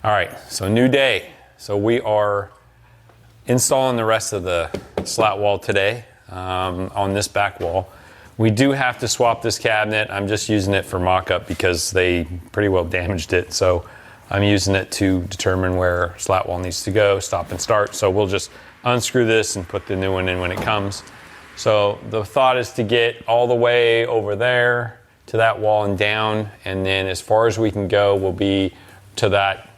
All right, so new day. So we are installing the rest of the slat wall today on this back wall. We do have to swap this cabinet. I'm just using it for mock-up because they pretty well damaged it. So I'm using it to determine where slat wall needs to go, stop and start. So we'll just unscrew this and put the new one in when it comes. So the thought is to get all the way over there to that wall and down, and then as far as we can go will be to that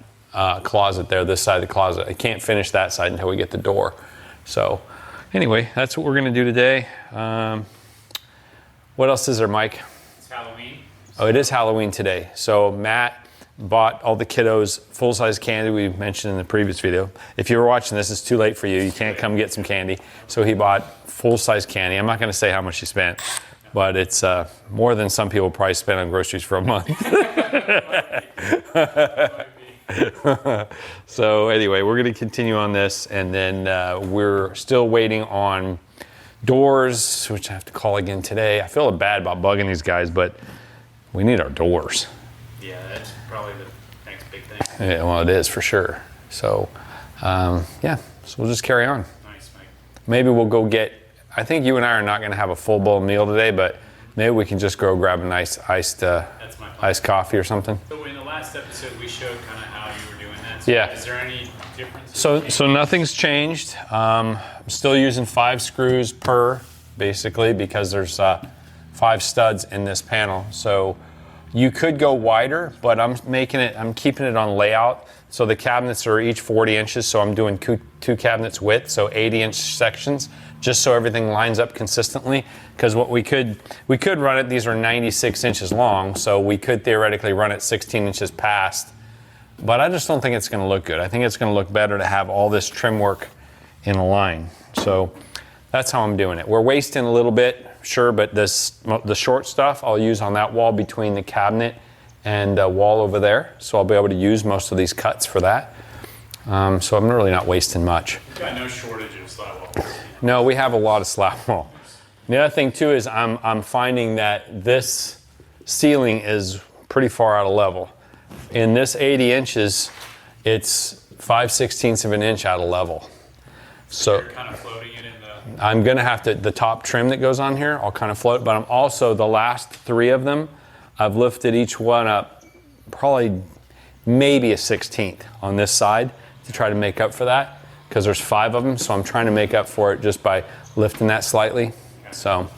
closet there, this side of the closet. I can't finish that side until we get the door. So anyway, that's what we're gonna do today. What else is there, Mike? It's Halloween. Oh, it is Halloween today. So Matt bought all the kiddos full-size candy we mentioned in the previous video. If you were watching this, it's too late for you. You can't come get some candy. So he bought full-size candy. I'm not gonna say how much he spent, but it's more than some people probably spend on groceries for a month. So anyway, we're gonna continue on this, and then we're still waiting on doors, which I have to call again today. I feel bad about bugging these guys, but we need our doors. Yeah, that's probably the next big thing. Yeah, well, it is for sure. So, yeah, so we'll just carry on. Nice, Mike. Maybe we'll go get, I think you and I are not going to have a full bowl meal today, but maybe we can just go grab a nice iced coffee or something. So in the last episode, we showed kind of how you were doing that. So Yeah. Is there any difference? So nothing's changed. I'm still using 5 screws per, basically, because there's 5 studs in this panel. So you could go wider, but I'm keeping it on layout. So the cabinets are each 40 inches, so I'm doing 2 cabinets width, so 80-inch sections, just so everything lines up consistently. Because what we could run it, these are 96 inches long, so we could theoretically run it 16 inches past. But I just don't think it's gonna look good. I think it's gonna look better to have all this trim work in a line. So that's how I'm doing it. We're wasting a little bit, sure, but the short stuff I'll use on that wall between the cabinet and wall over there. So I'll be able to use most of these cuts for that. So I'm really not wasting much. You've got no shortage of slat walls. No, we have a lot of slat wall. The other thing too is I'm finding that this ceiling is pretty far out of level. In this 80 inches, it's 5/16 of an inch out of level. So you're kind of floating it in the... I'm gonna have to, the top trim that goes on here, I'll kind of float, but I'm also, the last 3 of them, I've lifted each one up probably maybe a 1/16 on this side to try to make up for that, because there's 5 of them, so I'm trying to make up for it just by lifting that slightly. So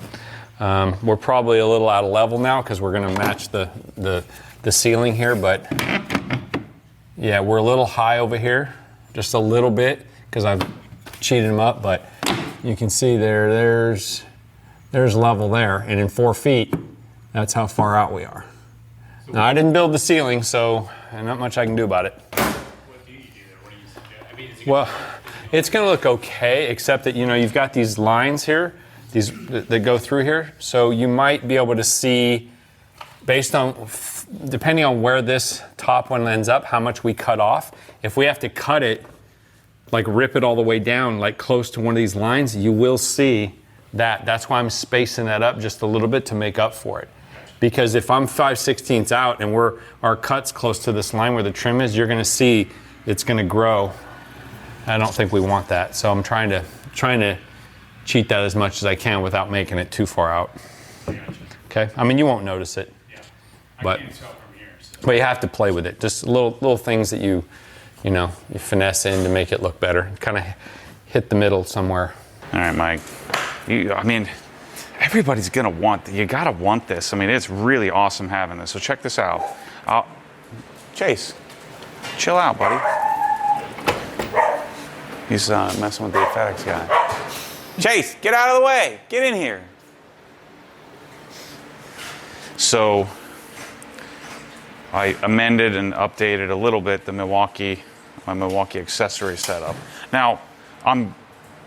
we're probably a little out of level now because we're gonna match the ceiling here, but yeah, we're a little high over here, just a little bit, because I've cheated them up, but you can see there's level there, and in 4 feet, that's how far out we are. Now, I didn't build the ceiling, so not much I can do about it. What do you do there? What do you suggest? I mean, is it Well, it's gonna look okay, except that, you've got these lines here, these that go through here, so you might be able to see, based on, depending on where this top one ends up, how much we cut off. If we have to cut it, like rip it all the way down, like close to one of these lines, you will see that. That's why I'm spacing that up just a little bit to make up for it. Because if I'm 5/16 out and our cut's close to this line where the trim is, you're gonna see it's gonna grow. I don't think we want that. So I'm trying to cheat that as much as I can without making it too far out. Okay, I mean, you won't notice it. But, I can't tell from here. So. but you have to play with it. Just little things that you finesse in to make it look better. Kind of hit the middle somewhere. All right, Mike. I mean, everybody's gonna want. You gotta want this. I mean, it's really awesome having this. So check this out. Chase, chill out, buddy. He's messing with the FedEx guy. Chase, get out of the way. Get in here. So I amended and updated a little bit my Milwaukee accessory setup. Now, I'm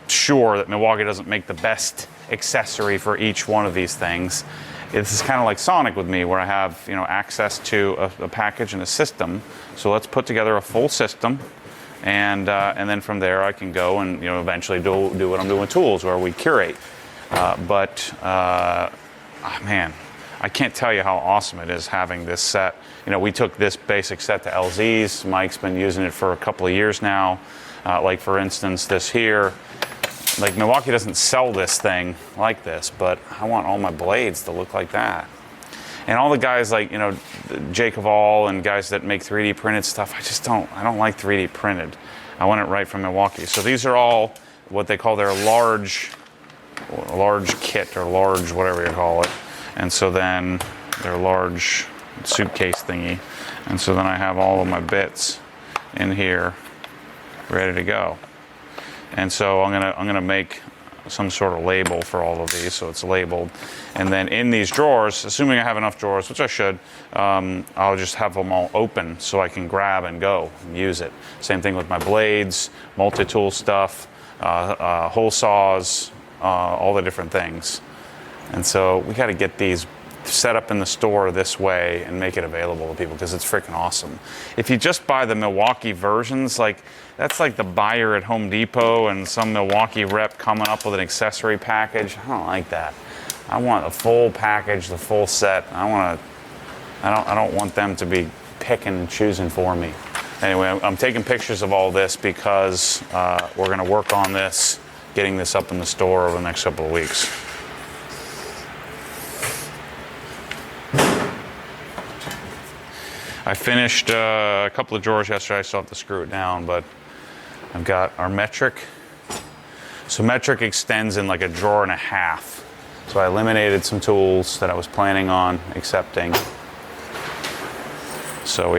sure that Milwaukee doesn't make the best accessory for each one of these things. This is kind of like Sonic with me, where I have access to a package and a system. So let's put together a full system, and then from there I can go and eventually do what I'm doing with tools, where we curate. Man, I can't tell you how awesome it is having this set. You know, we took this basic set to LZ's. Mike's been using it for a couple of years now. Like for instance, this here. Like Milwaukee doesn't sell this thing like this, but I want all my blades to look like that. And all the guys like, you know, Jake Caval and guys that make 3D printed stuff, I don't like 3D printed. I want it right from Milwaukee. So these are all what they call their large kit or large, whatever you call it. And so then their large suitcase thingy. And so then I have all of my bits in here ready to go. And so I'm gonna make some sort of label for all of these, so it's labeled. And then in these drawers, assuming I have enough drawers, which I should, I'll just have them all open so I can grab and go and use it. Same thing with my blades, multi-tool stuff, hole saws, all the different things. And so we got to get these set up in the store this way and make it available to people because it's freaking awesome. If you just buy the Milwaukee versions, like that's like the buyer at Home Depot and some Milwaukee rep coming up with an accessory package. I don't like that. I want a full package, the full set. I don't want them to be picking and choosing for me. Anyway, I'm taking pictures of all this because we're going to work on this, getting this up in the store over the next couple of weeks. I finished a couple of drawers yesterday. I still have to screw it down, but I've got our metric. So metric extends in like a drawer and a half. So I eliminated some tools that I was planning on accepting. So we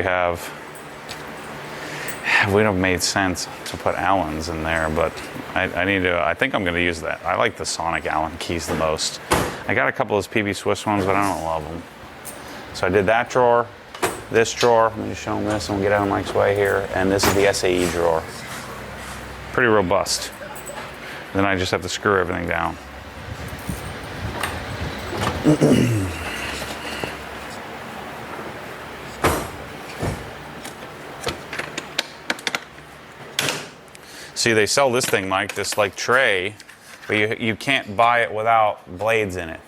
would have made sense to put Allens in there, but I think I'm gonna use that. I like the Sonic Allen keys the most. I got a couple of those PB Swiss ones, but I don't love them. So I did that drawer. This drawer, let me just show them this and we'll get out of Mike's way here. And this is the SAE drawer. Pretty robust. Then I just have to screw everything down. See, they sell this thing, Mike, this like tray, but you can't buy it without blades in it.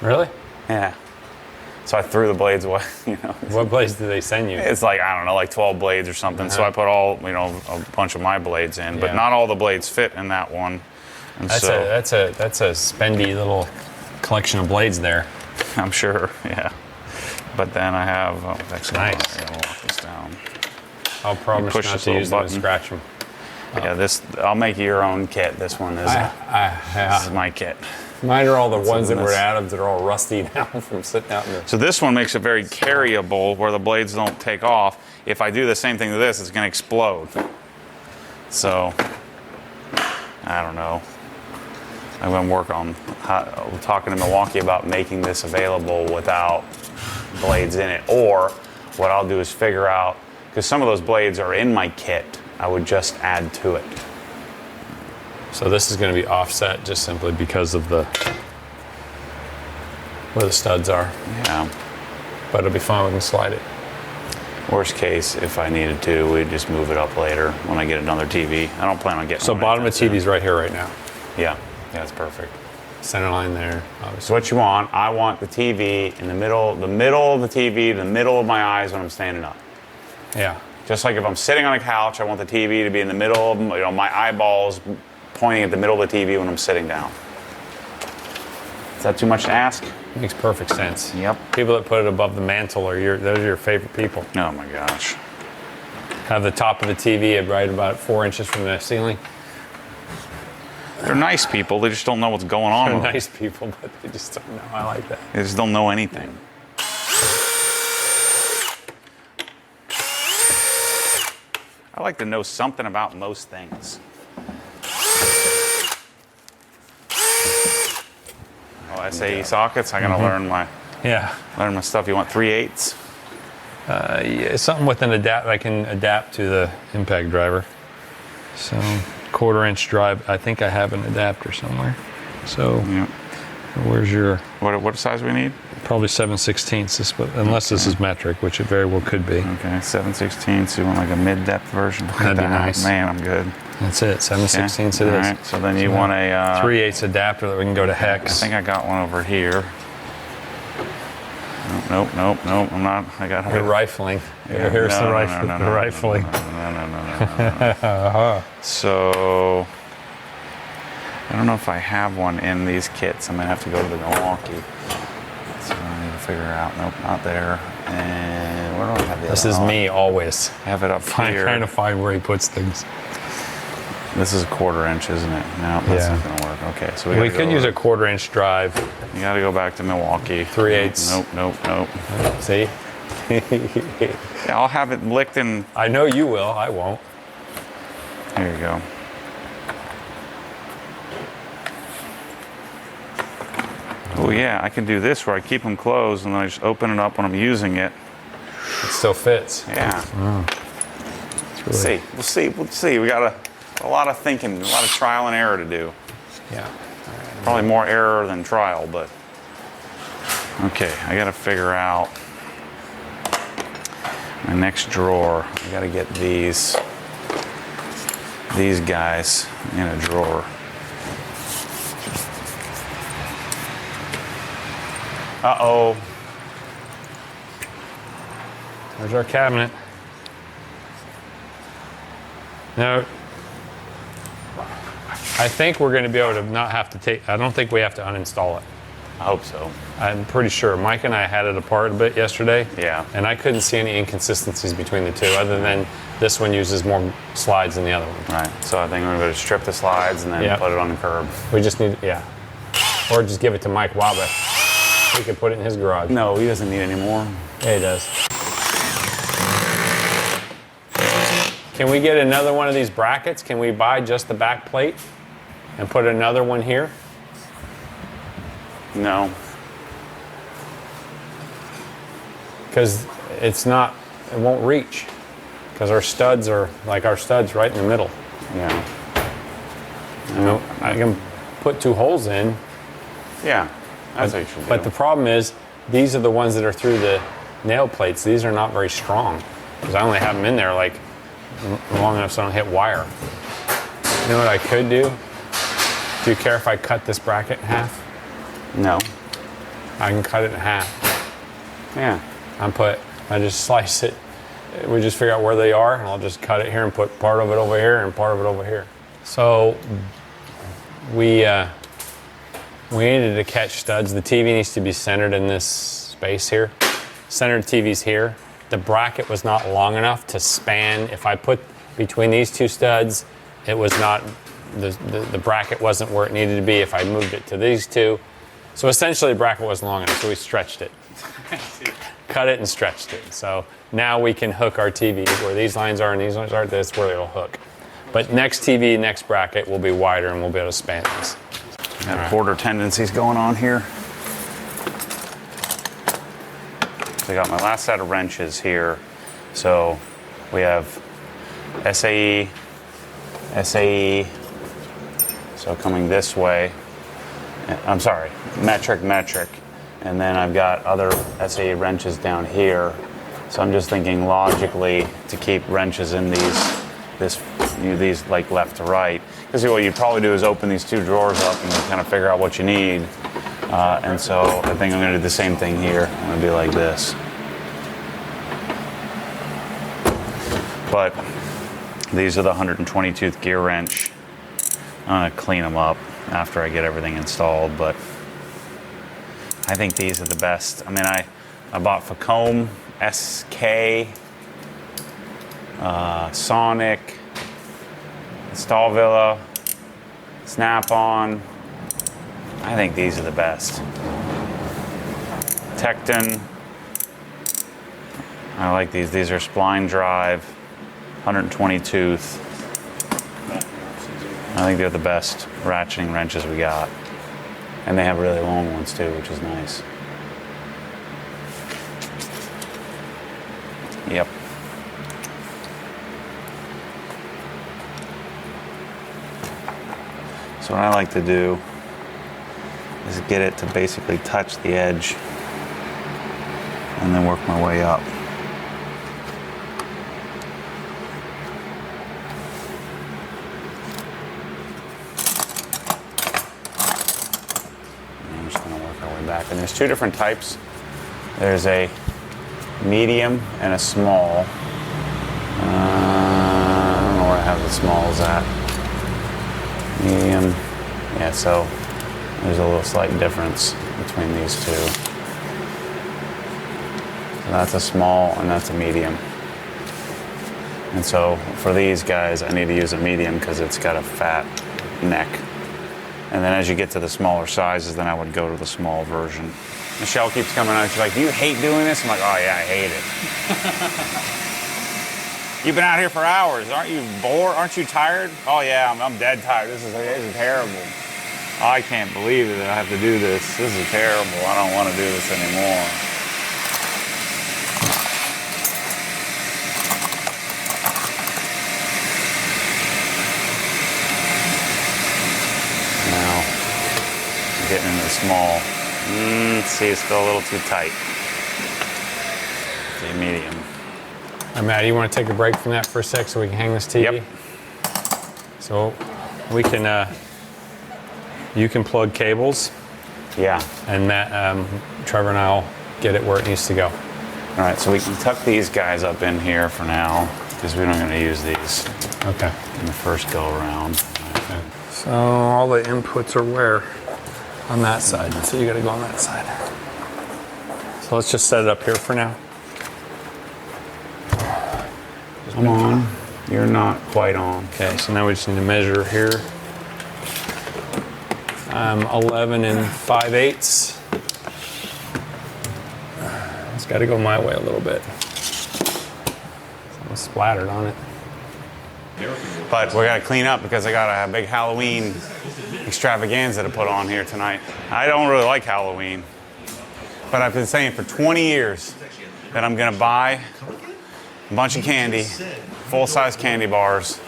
Really? Yeah. So I threw the blades away, you know. What blades did they send you? It's like, I don't know, like 12 blades or something. So I put all, you know, a bunch of my blades in, but Yeah. not all the blades fit in that one. And That's a spendy little collection of blades there. I'm sure, yeah. But then I have, that's Nice. I gotta lock this down. I'll promise push not this to little use them and button. scratch them. Yeah, I'll make your own kit. This one is, this is my kit. Mine are all the ones that in were this. Adams that are all rusty now from sitting out in the... So this one makes it very carryable where the blades don't take off. If I do the same thing to this, it's gonna explode. So, I don't know. I'm gonna work on talking to Milwaukee about making this available without blades in it. Or what I'll do is figure out, because some of those blades are in my kit, I would just add to it. So this is going to be offset just simply because of where the studs are. Yeah. But it'll be fine, we can slide it. Worst case, if I needed to, we'd just move it up later when I get another TV. I don't plan on getting So one bottom of anytime TV's right here right now. soon. Yeah, that's perfect. Center line there, So obviously. what you want, I want the TV in the middle of the TV, the middle of my eyes when I'm standing up. Yeah. Just like if I'm sitting on a couch, I want the TV to be in the middle of, you know, my eyeballs pointing at the middle of the TV when I'm sitting down. Is that too much to ask? Makes perfect sense. Yep. People that put it above the mantle those are your favorite people. Oh my gosh. Have the top of the TV right about 4 inches from the ceiling. They're nice people, they just don't know what's going on They're with them. nice people, but they just don't know. I like that. They just don't know anything. I like to know something about most things. Oh, SAE sockets, I gotta learn my stuff. You want 3/8? Yeah, something with an adapt. I can adapt to the impact driver. So 1/4-inch drive. I think I have an adapter somewhere. So Yeah. where's your? What size we need? Probably 7/16, unless this is metric, which it very well could be. Okay, 7/16. So you want like a mid-depth version? Look at That'd be that. nice. Man, I'm good. That's it. 7/16 it All is. right. So then you want a 3/8 adapter that we can go to I hex. think I got one over here. Nope. I'm not. I got You're rifling. Here's the rifling. No. So I don't know if I have one in these kits. I'm gonna have to go to the Milwaukee. So I need to figure out. Nope, not there. And where do I have the This other is one? me always. Have it up here. Trying to find where he puts things. This is a 1/4 inch, isn't it? No, that's not gonna work. Okay, so We could use a 1/4 inch drive. You gotta go back to Milwaukee. 3/8. Nope. See? Yeah, I'll have it licked in. I know you will. I won't. Here you go. Oh yeah, I can do this where I keep them closed and then I just open it up when I'm using it. It still fits. Yeah. Really... We'll see. We got a lot of thinking, a lot of trial and error to do. Yeah. Probably more error than trial, but okay. I got to figure out my next drawer. I got to get these guys in a drawer. Uh-oh. There's our cabinet. Now, I think we're going to be able to not have to take, I don't think we have to uninstall it. I hope so. I'm pretty sure. Mike and I had it apart a bit yesterday. Yeah. And I couldn't see any inconsistencies between the two, other than this one uses more slides than the other one. Right. So I think we're going to strip the slides and then put it on the curb. We just need, or just give it to Mike Waback. He can put it in his garage. No, he doesn't need any more. Yeah, he does. Can we get another one of these brackets? Can we buy just the back plate and put another one here? No. Because it won't reach. Because our studs are like our studs right in the middle. Yeah. You know, I can put 2 holes in. Yeah. That's what you should do. But the problem is, these are the ones that are through the nail plates. These are not very strong. Because I only have them in there like long enough so I don't hit wire. You know what I could do? Do you care if I cut this bracket in half? No. I can cut it in half. Yeah. I just slice it. We just figure out where they are, and I'll just cut it here and put part of it over here and part of it over here. So we needed to catch studs. The TV needs to be centered in this space here. Centered TV's here. The bracket was not long enough to span. If I put between these 2 studs, it was not, the bracket wasn't where it needed to be if I moved it to these 2. So essentially the bracket wasn't long enough, so we stretched it. Cut it and stretched it. So now we can hook our TV where these lines are and these lines are, that's where it'll hook. But next TV, next bracket will be wider and we'll be able to span this. Got quarter tendencies going on here. So I got my last set of wrenches here. So we have SAE, so coming this way. I'm sorry, metric. And then I've got other SAE wrenches down here. So I'm just thinking logically to keep wrenches in these like left to right. Because what you probably do is open these 2 drawers up and kind of figure out what you need. And so I think I'm going to do the same thing here. I'm going to be like this. But these are the 120 tooth gear wrench. I'm going to clean them up after I get everything installed, but I think these are the best. I mean, I bought Facom, SK, Sonic, Stallvilla, Snap-on. I think these are the best. Tecton. I like these. These are spline drive, 120 tooth. I think they're the best ratcheting wrenches we got. And they have really long ones too, which is nice. Yep. So what I like to do is get it to basically touch the edge and then work my way up. And I'm just going to work our way back. And there's 2 different types There's a medium and a small. I don't know where I have the smalls at. Medium. Yeah, so there's a little slight difference between these two. So that's a small and that's a medium. And so for these guys, I need to use a medium because it's got a fat neck. And then as you get to the smaller sizes, then I would go to the small version. Michelle keeps coming out. She's like, "Do you hate doing this?" I'm like, "Oh yeah, I hate it." You've been out here for hours. Aren't you bored? Aren't you tired? Oh yeah, I'm dead tired. This is terrible. I can't believe that I have to do this. This is terrible. I don't want to do this anymore. Now, I'm getting into the small. See, it's still a little too tight. The medium. All right, Matt, you want to take a break from that for a sec so we can hang this TV? Yep. So we can, you can plug cables, Yeah. and Matt, Trevor and I'll get it where it needs to go. All right, so we can tuck these guys up in here for now because we're not going to use these Okay. in the first go around. So all the inputs are where? On that side. So you got to go on that side. So let's just set it up here for now. Come on. You're not quite on. Okay, so now we just need to measure here. 11 and 5/8. It's got to go my way a little bit. It's almost splattered on it. But we got to clean up because I got a big Halloween extravaganza to put on here tonight. I don't really like Halloween, but I've been saying for 20 years that I'm going to buy a bunch of candy, full-size candy bars,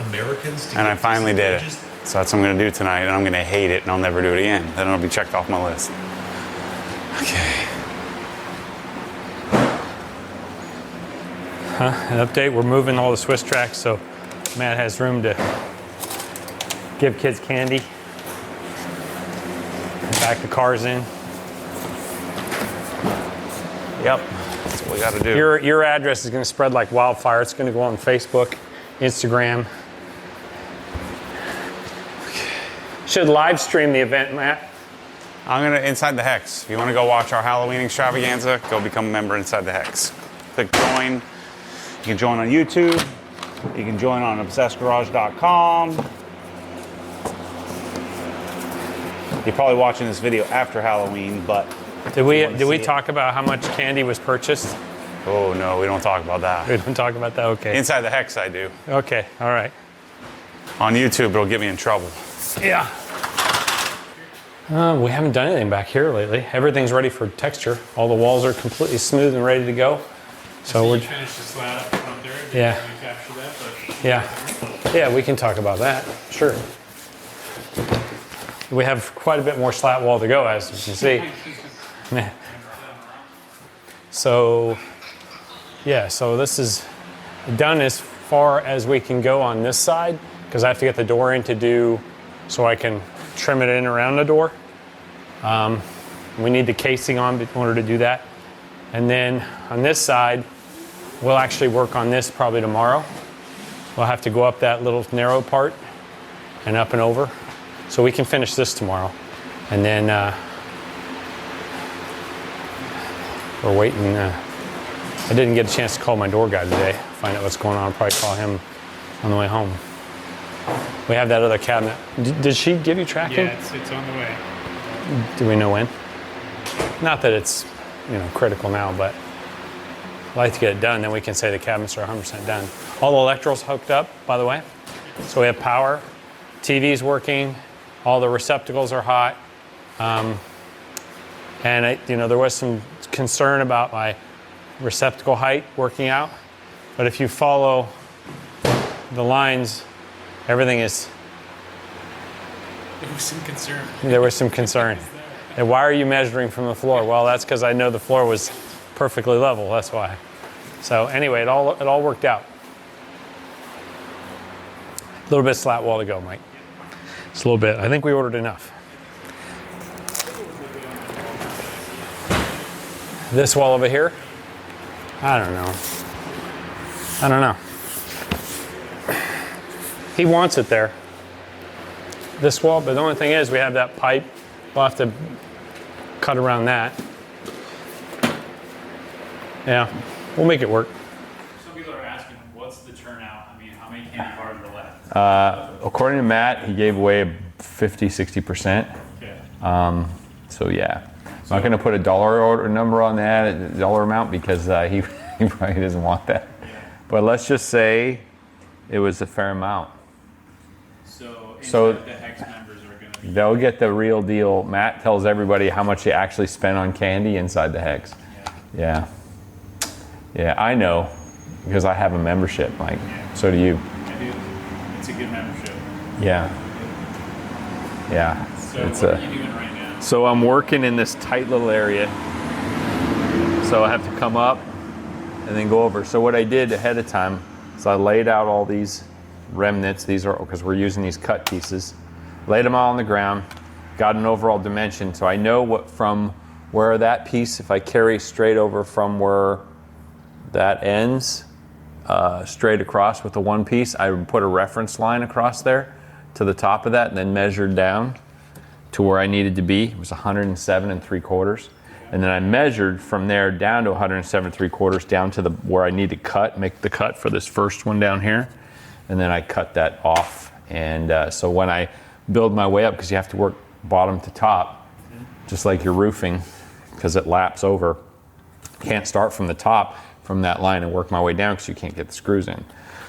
and I finally did it. So that's what I'm going to do tonight, and I'm going to hate it, and I'll never do it again. Then it'll be checked off my list. Okay. An update, we're moving all the SwissTrax, so Matt has room to give kids candy. Back the cars in. Yep, that's what we got to do. Your address is going to spread like wildfire. It's going to go on Facebook, Instagram. Should live stream the event, Matt. I'm going to Inside the Hex. If you want to go watch our Halloween extravaganza, go become a member Inside the Hex. Click join. You can join on YouTube. You can join on obsessedgarage.com. You're probably watching this video after Halloween, but Did we talk about how much candy was purchased? oh no, we don't talk about that. We don't talk about that. Okay. Inside the Hex, I do. Okay. All right. On YouTube, it'll get me in trouble. Yeah. We haven't done anything back here lately. Everything's ready for texture. All the walls are completely smooth and ready to go. So You we're finish the slat up front there. Yeah. Can you capture that? But yeah, we can talk about that. Sure. We have quite a bit more slat wall to go, as you can see. So, yeah, so this is done as far as we can go on this side because I have to get the door in to do so I can trim it in around the door. We need the casing on in order to do that. And then on this side, we'll actually work on this probably tomorrow. We'll have to go up that little narrow part and up and over. So we can finish this tomorrow. And then we're waiting. I didn't get a chance to call my door guy today, find out what's going on. I'll probably call him on the way home. We have that other cabinet. Did she give you tracking? yeah, it's on the way. Do we know when? Not that it's critical now, but I'd like to get it done. Then we can say the cabinets are 100% done. All the electricals hooked up, by the way. So we have power, TV's working, all the receptacles are hot. And there was some concern about my receptacle height working out. But if you follow the lines, everything is. There was some concern. There was some concern. And why are you measuring from the floor? Well, that's because I know the floor was perfectly level. That's why. So anyway, it all worked out. A little bit of slat wall to go, Mike. Just a little bit. I think we ordered enough. This wall over here, I don't know. He wants it there. This wall, but the only thing is we have that pipe. We'll have to cut around that. Yeah, we'll make it work. Some people are asking, what's the turnout? I mean, how many candy bars are left? According to Matt, he gave away 50, 60%. Okay. So yeah, I'm not gonna put a dollar order number on that, a dollar amount, because he probably doesn't want that. Yeah. But let's just say it was a fair amount. So the hex members are going to be... They'll get the real deal. Matt tells everybody how much they actually spent on candy inside the hex. Yeah. Yeah, I know, because I have a membership, Mike. Yeah. So do you. I do. It's a good membership. Yeah. Yeah. So what are you doing right now? So I'm working in this tight little area. So I have to come up and then go over. So what I did ahead of time is I laid out all these remnants. These are, because we're using these cut pieces. Laid them all on the ground, got an overall dimension. So I know what from where that piece, if I carry straight over from where that ends, straight across with the one piece, I would put a reference line across there to the top of that and then measured down to where I needed to be. It was 107 3/4. And then I measured from there down to 107 3/4 down to where I need to cut, make the cut for this first one down here. And then I cut that off. And so when I build my way up, because you have to work bottom to top, just like your roofing, because it laps over. Can't start from the top from that line and work my way down because you can't get the screws in.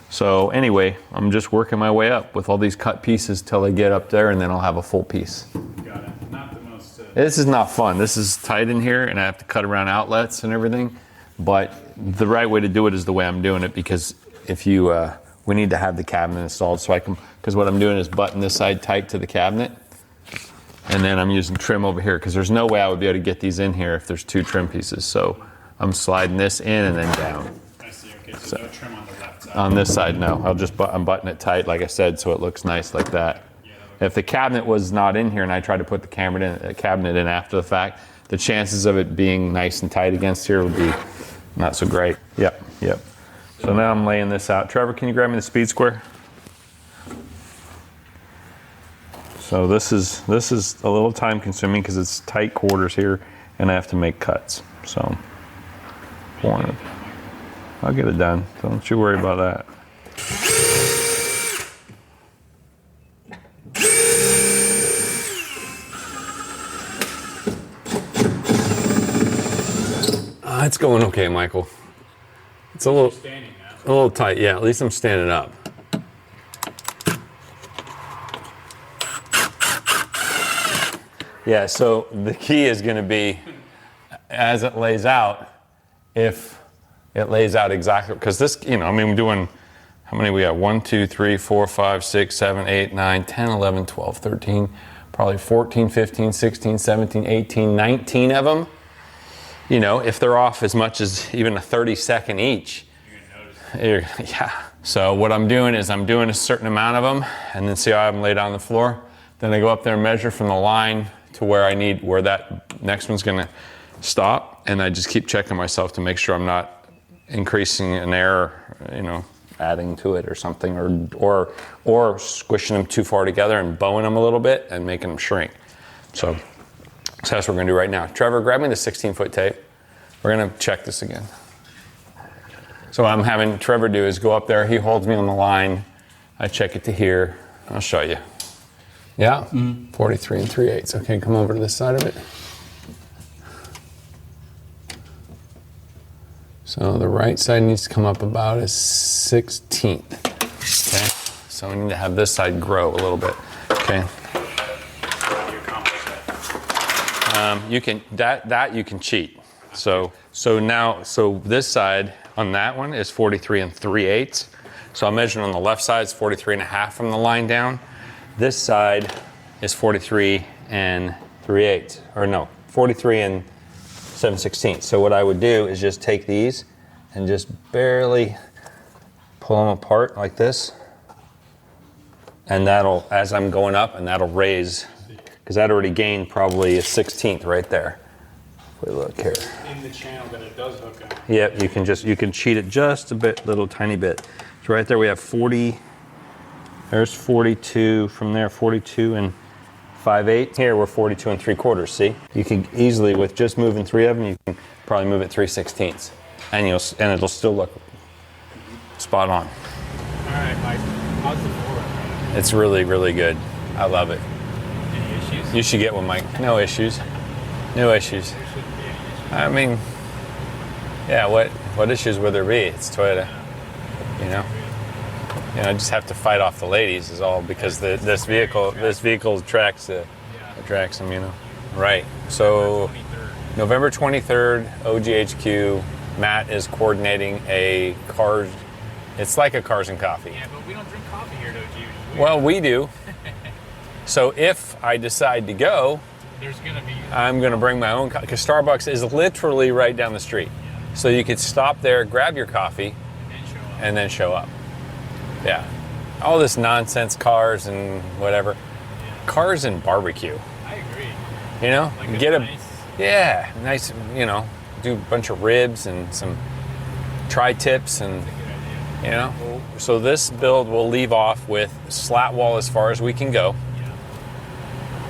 So anyway, I'm just working my way up with all these cut pieces till I get up there, and then I'll have a full piece. Got it. Not the most... This is not fun. This is tight in here, and I have to cut around outlets and everything. But the right way to do it is the way I'm doing it, because if you... we need to have the cabinet installed, so I can, because what I'm doing is button this side tight to the cabinet, and then I'm using trim over here, because there's no way I would be able to get these in here if there's two trim pieces. So I'm sliding this in and then down. I see, okay, so no trim on the left side. On this side, no. I'm buttoning it tight, like I said, so it looks nice like that. Yeah, If the cabinet was not in here and I tried to put the cabinet in after the fact, the chances of it being nice and tight against here would be not so great. Yep. So now I'm laying this out. Trevor, can you grab me the speed square? So this is a little time consuming because it's tight quarters here and I have to make cuts. So I'll get it done. Don't you worry about that. It's going okay, Michael. It's a little tight. Yeah, at least I'm standing up. Yeah, so the key is going to be, as it lays out, if it lays out exactly, because this, we're doing, how many we have? 1, 2, 3, 4, 5, 6, 7, 8, 9, 10, 11, 12, 13, probably 14, 15, 16, 17, 18, 19 of them. If they're off as much as even a 30-second each, yeah. So what I'm doing is I'm doing a certain amount of them, and then see how I have them laid on the floor. Then I go up there and measure from the line to where that next one's going to stop, and I just keep checking myself to make sure I'm not increasing an error, adding to it or something, or squishing them too far together and bowing them a little bit and making them shrink. So that's what we're going to do right now. Trevor, grab me the 16-foot tape. We're going to check this again. So what I'm having Trevor do is go up there. He holds me on the line. I check it to here. I'll show you. Yeah? 43 3/8. Okay, come over to this side of it. So the right side needs to come up about a 16th. Okay? So we need to have this side grow a little bit. Okay? You can you can cheat. So this side on that one is 43 3/8. So I'm measuring on the left side, it's 43 1/2 from the line down. This side is 43 3/8, or no, 43 7/16. So what I would do is just take these and just barely pull them apart like this, and that'll, as I'm going up, and that'll raise, because that already gained probably a 16th right there. If we look here. In the channel that it does hook up. Yep, you can cheat it just a bit, little tiny bit. So right there we have 40. There's 42 from there, 42 and 5/8. Here we're 42 and 3/4. See, you can easily, with just moving 3 of them, you can probably move it 3/16, and it'll still look spot on. All right, Mike. How's the floor? It's really, really good. I love it. Any issues? You should get one, Mike. No issues. No issues. There shouldn't be any issues. I mean, yeah. What issues would there be? It's Toyota. You know. You know, I just have to fight off the ladies is all because this vehicle tracks them, you know. Right. So November 23rd, OGHQ. Matt is coordinating a cars. It's like a cars and coffee. Yeah, but we don't drink coffee here, though, G. Well, we do. So if I decide to go, There's gonna be. I'm going to bring my own coffee because Starbucks is literally right down the street. So you could stop there, grab your coffee, and then show up. Yeah. All this nonsense, cars and whatever. Cars and barbecue. I agree. You know? Like Get a nice. yeah, nice, you know, do a bunch of ribs and some tri-tips and Good idea. you know. So this build will leave off with slat wall as far as we can go.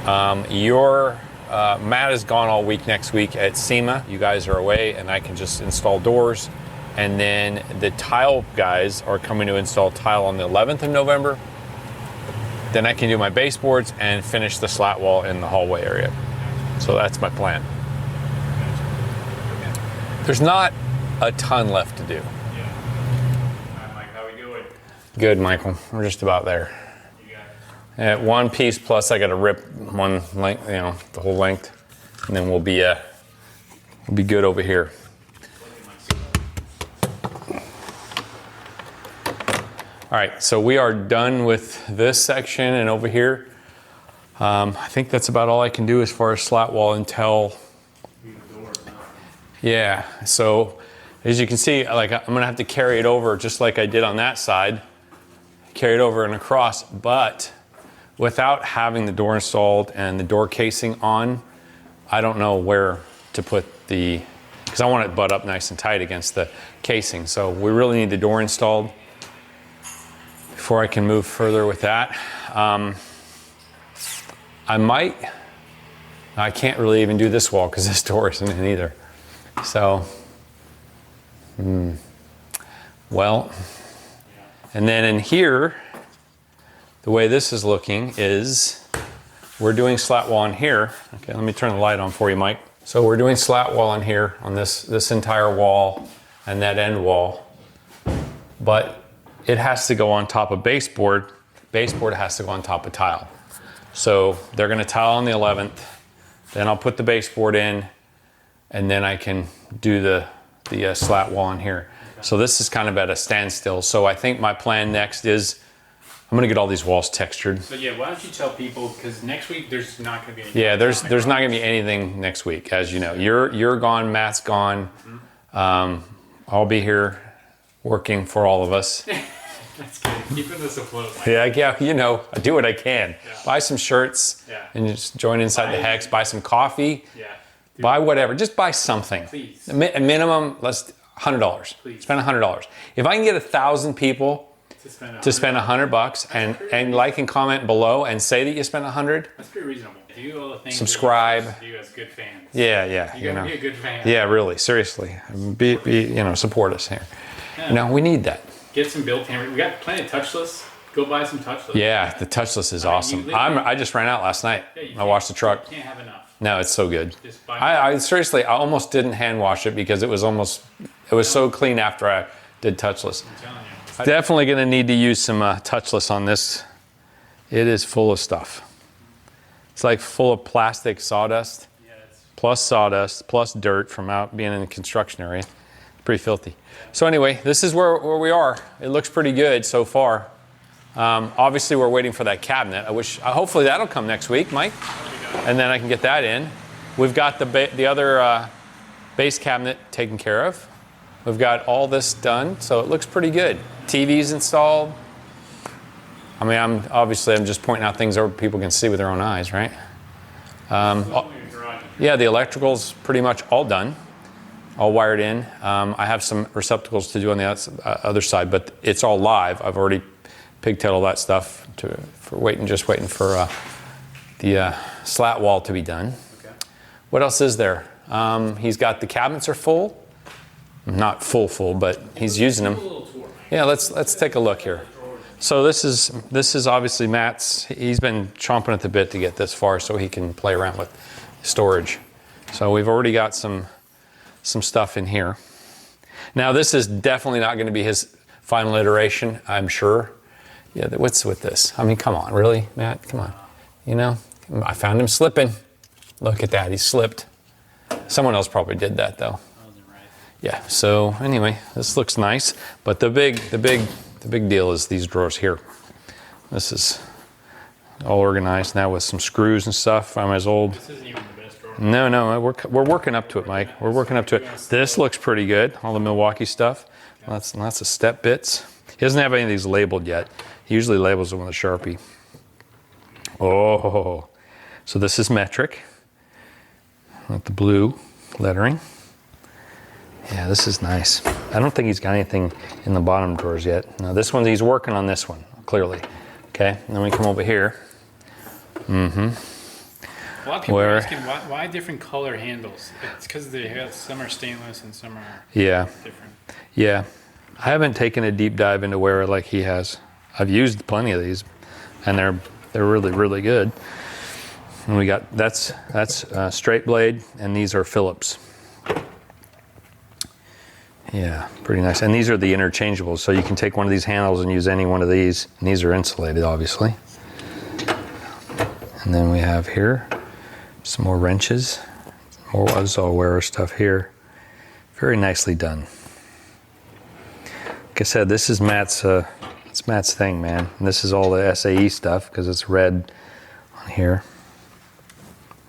Matt is gone all week next week at SEMA. You guys are away and I can just install doors. And then the tile guys are coming to install tile on the 11th of November. Then I can do my baseboards and finish the slat wall in the hallway area. So that's my plan. There's not a ton left to do. Yeah. All right, Mike, how we doing? Good, Michael. We're just about there. You got it. At one piece plus I got to rip one length, you know, the whole length, and then we'll be good over here. All right, so we are done with this section and over here. I think that's about all I can do as far as slat wall until, yeah. So as you can see, like I'm gonna have to carry it over just like I did on that side, carry it over and across, but without having the door installed and the door casing on, I don't know where to put because I want it butt up nice and tight against the casing. So we really need the door installed before I can move further with that. I can't really even do this wall because this door isn't in either. So, well, and then in here, the way this is looking is we're doing slat wall in here. Okay, let me turn the light on for you, Mike. So we're doing slat wall in here on this entire wall and that end wall, but it has to go on top of baseboard. Baseboard has to go on top of tile. So they're gonna tile on the 11th, then I'll put the baseboard in, and then I can do the slat wall in here. So this is kind of at a standstill. So I think my plan next is I'm gonna get all these walls textured. So yeah, why don't you tell people, because next week there's not gonna be anything. Yeah, there's not gonna be anything next week, as you know. You're gone, Matt's gone. I'll be here working for all of us. That's good. Keeping us afloat. Yeah, you know, I do what I can. Yeah. Buy some shirts and just join inside the hex. Buy some coffee. Yeah. Buy whatever. Just buy something. Please. A minimum, let's $100. Please. Spend $100. If I can get 1,000 people To spend spend $100 and like and comment below and say that you spent 100. That's pretty reasonable. Do all the things Subscribe. that you as good fans. Yeah, You gotta be a good fan. Yeah, really, seriously. Support us here. Yeah. We need that. Get some built hammer. We got plenty of touchless. Go buy some touchless. Yeah, the touchless is awesome. I just ran out last night. Yeah, I washed the truck. You can't have enough. No, it's so good. Just buy I seriously, I almost didn't hand wash it because it was so clean after I did touchless. I'm telling you. Definitely gonna need to use some touchless on this. It is full of stuff. It's like full of plastic sawdust, Yeah, it's plus sawdust, plus dirt from out being in the construction area. Pretty filthy. So anyway, this is where we are. It looks pretty good so far. Obviously, we're waiting for that cabinet. Hopefully that'll come next week, Mike, and then I can get that in. We've got the other base cabinet taken care of. We've got all this done, so it looks pretty good. TV's installed. I mean, I'm just pointing out things that people can see with their own eyes, right? your garage is Yeah, the electrical's pretty much all done, all wired in. I have some receptacles to do on the other side, but it's all live. I've already pigtailed all that stuff just waiting for the slat wall to be done. Okay. What else is there? He's got the cabinets are full. Not full, but he's using them. Yeah, let's take a look here. So this is obviously Matt's. He's been chomping at the bit to get this far so he can play around with storage. So we've already got some stuff in here. Now this is definitely not going to be his final iteration, I'm sure. Yeah, what's with this? I mean, come on, really, Matt? Come on. You know, I found him slipping. Look at that, he slipped. Someone else probably did that though. Yeah, so anyway, this looks nice, but the big deal is these drawers here. This is all organized now with some screws and stuff. I'm as old. This isn't even the best drawer. No, we're working up to it, Mike. We're working up to it. This looks pretty good, all the Milwaukee stuff. Lots of step bits. He doesn't have any of these labeled yet. He usually labels them with a Sharpie. Oh, so this is metric with the blue lettering. Yeah, this is nice. I don't think he's got anything in the bottom drawers yet. No, this one, he's working on this one, clearly. Okay, and then we come over here. A lot of people are asking why different color handles. It's because some are stainless and some are different. Yeah. I haven't taken a deep dive into where like he has. I've used plenty of these, and they're really, really good. And we got that's straight blade, and these are Phillips. Yeah, pretty nice. And these are the interchangeables, so you can take one of these handles and use any one of these. And these are insulated, obviously. And then we have here some more wrenches, more Wuzzall wearer stuff here. Very nicely done. Like I said, this is Matt's thing, man. And this is all the SAE stuff because it's red on here.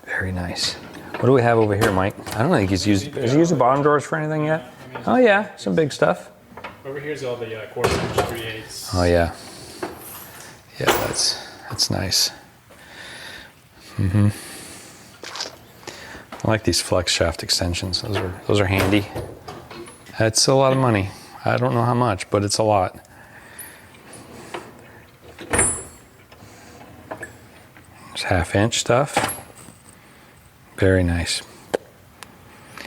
Very nice. What do we have over here, Mike? I don't think he's used. Has he used the bottom drawers for anything yet? Oh yeah, some big stuff. Over here's all the 1/4 inch 3/8. Oh yeah. Yeah, that's nice. I like these flex shaft extensions. Those are handy. That's a lot of money. I don't know how much, but it's a lot. There's 1/2 inch stuff. Very nice.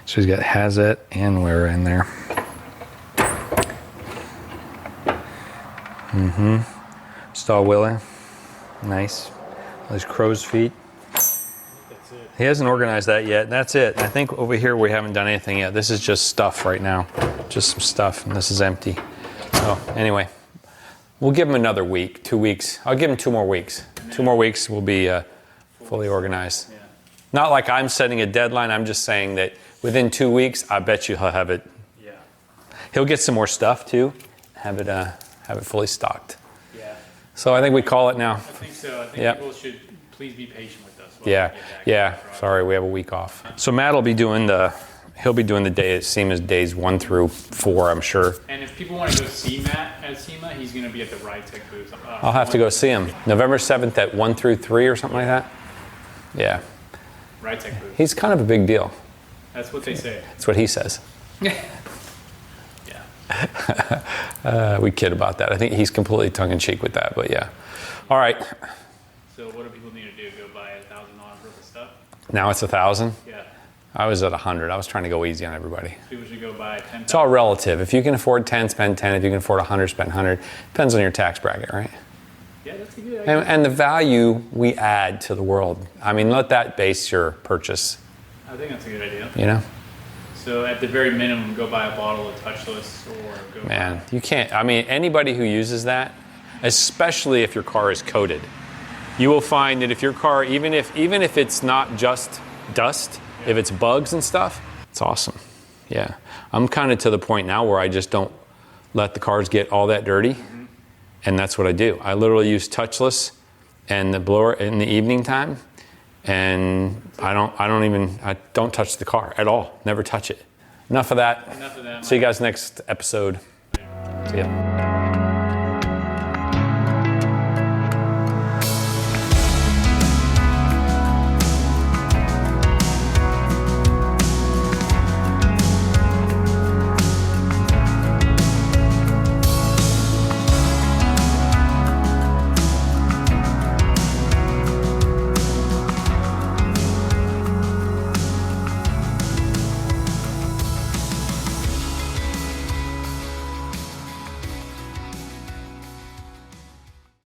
So he's got Hazet and wearer in there. Stall Willie. Nice. Those crow's feet. That's it. He hasn't organized that yet. That's it. I think over here we haven't done anything yet. This is just stuff right now. Just some stuff, and this is empty. So anyway, we'll give him another week, 2 weeks. I'll give him 2 more weeks. 2 more weeks will be fully organized. Yeah. Not like I'm setting a deadline. I'm just saying that within 2 weeks, I bet you he'll have it. Yeah. He'll get some more stuff too. Have it fully stocked. Yeah. So I think we call it now. I think so. I think people should please be patient with us. while we Yeah. get back Yeah. to the project. Sorry, we have a week off. So Matt will be doing the day same as days 1 through 4, I'm sure. And if people want to go see Matt at SEMA, he's going to be at the Ratcheting booth. I'll have to go see him. November 7th at 1 through 3 or something like that. Yeah. Ratcheting booth. He's kind of a big deal. That's what they say. That's what he says. Yeah. We kid about that. I think he's completely tongue-in-cheek with that, but yeah. All right. So what do people need to do? Go buy $1,000 worth of stuff? Now it's 1,000. Yeah. I was at 100. I was trying to go easy on everybody. People should go buy 10,000. It's all relative. If you can afford 10, spend 10. If you can afford 100, spend 100. Depends on your tax bracket, right? Yeah, that's a good idea. And the value we add to the world. I mean, let that base your purchase, I think that's a good idea. you know? So at the very minimum, go buy a bottle of touchless or go Man, you can't. I mean, anybody who uses that, especially if your car is coated, you will find that if your car, even if it's not just dust, if it's bugs and stuff, it's awesome. Yeah. I'm kind of to the point now where I just don't let the cars get all that dirty. And that's what I do. I literally use touchless and the blower in the evening time. And I don't touch the car at all. Never touch it. Enough of that. Enough of that. See you guys next episode. See ya.